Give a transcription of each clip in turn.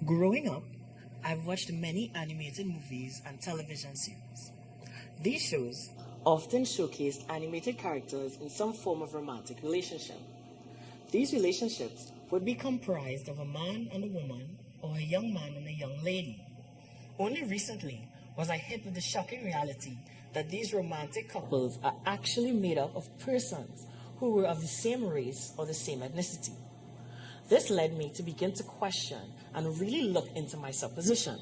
Growing up, I've watched many animated movies and television series. These shows often showcased animated characters in some form of romantic relationship. These relationships would be comprised of a man and a woman or a young man and a young lady. Only recently was I hit with the shocking reality that these romantic couples are actually made up of persons who were of the same race or the same ethnicity. This led me to begin to question and really look into my supposition.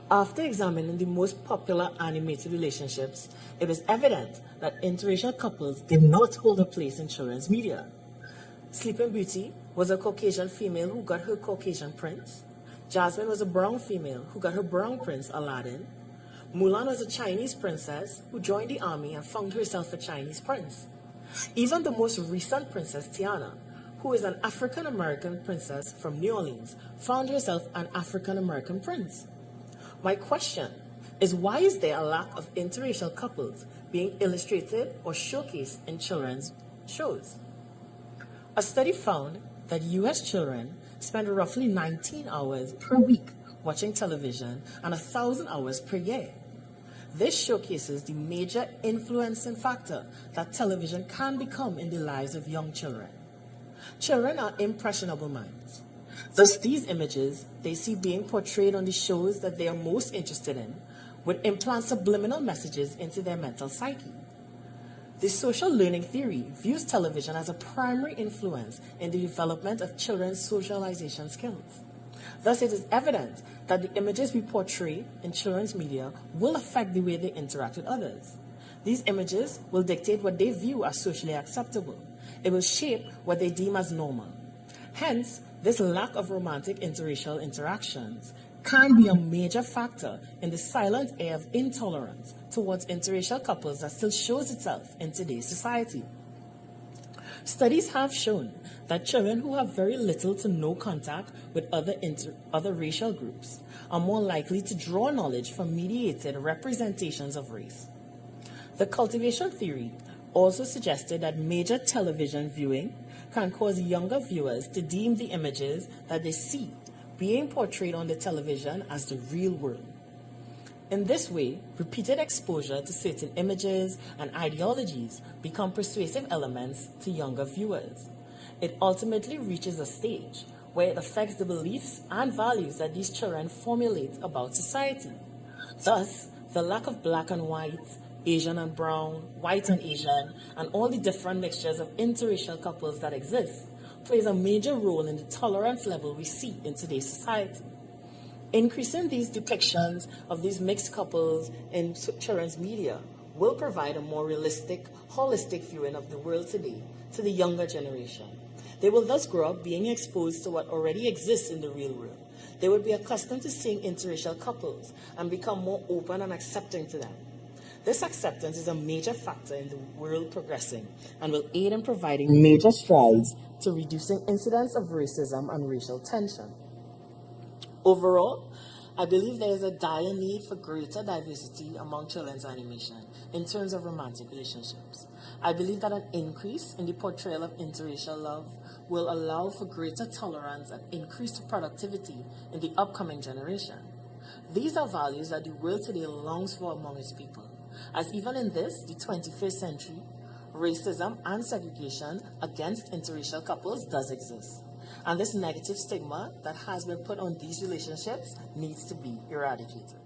After examining the most popular animated relationships, it was evident that interracial couples did not hold a place in children's media. Sleeping Beauty was a Caucasian female who got her Caucasian prince. Jasmine was a brown female who got her brown prince, Aladdin. Mulan was a Chinese princess who joined the army and found herself a Chinese prince. Even the most recent Princess Tiana, who is an African American princess from New Orleans, found herself an African American prince. My question is, why is there a lack of interracial couples being illustrated or showcased in children's shows? A study found that US children spend roughly 19 hours per week watching television and 1,000 hours per year. This showcases the major influencing factor that television can become in the lives of young children. Children are impressionable minds. Thus, these images they see being portrayed on the shows that they are most interested in would implant subliminal messages into their mental psyche. The social learning theory views television as a primary influence in the development of children's socialization skills. Thus, it is evident that the images we portray in children's media will affect the way they interact with others. These images will dictate what they view as socially acceptable. It will shape what they deem as normal. Hence, this lack of romantic interracial interactions can be a major factor in the silent air of intolerance towards interracial couples that still shows itself in today's society. Studies have shown that children who have very little to no contact with other racial groups are more likely to draw knowledge from mediated representations of race. The cultivation theory also suggested that major television viewing can cause younger viewers to deem the images that they see being portrayed on the television as the real world. In this way, repeated exposure to certain images and ideologies become persuasive elements to younger viewers. It ultimately reaches a stage where it affects the beliefs and values that these children formulate about society. Thus, the lack of black and white, Asian and brown, white and Asian, and all the different mixtures of interracial couples that exist plays a major role in the tolerance level we see in today's society. Increasing these depictions of these mixed couples in children's media will provide a more realistic, holistic viewing of the world today to the younger generation. They will thus grow up being exposed to what already exists in the real world. They will be accustomed to seeing interracial couples and become more open and accepting to them. This acceptance is a major factor in the world progressing and will aid in providing major strides to reducing incidents of racism and racial tension. Overall, I believe there is a dire need for greater diversity among children's animation in terms of romantic relationships. I believe that an increase in the portrayal of interracial love will allow for greater tolerance and increased productivity in the upcoming generation. These are values that the world today longs for among its people, as even in this, the 21st century, racism and segregation against interracial couples does exist. And this negative stigma that has been put on these relationships needs to be eradicated.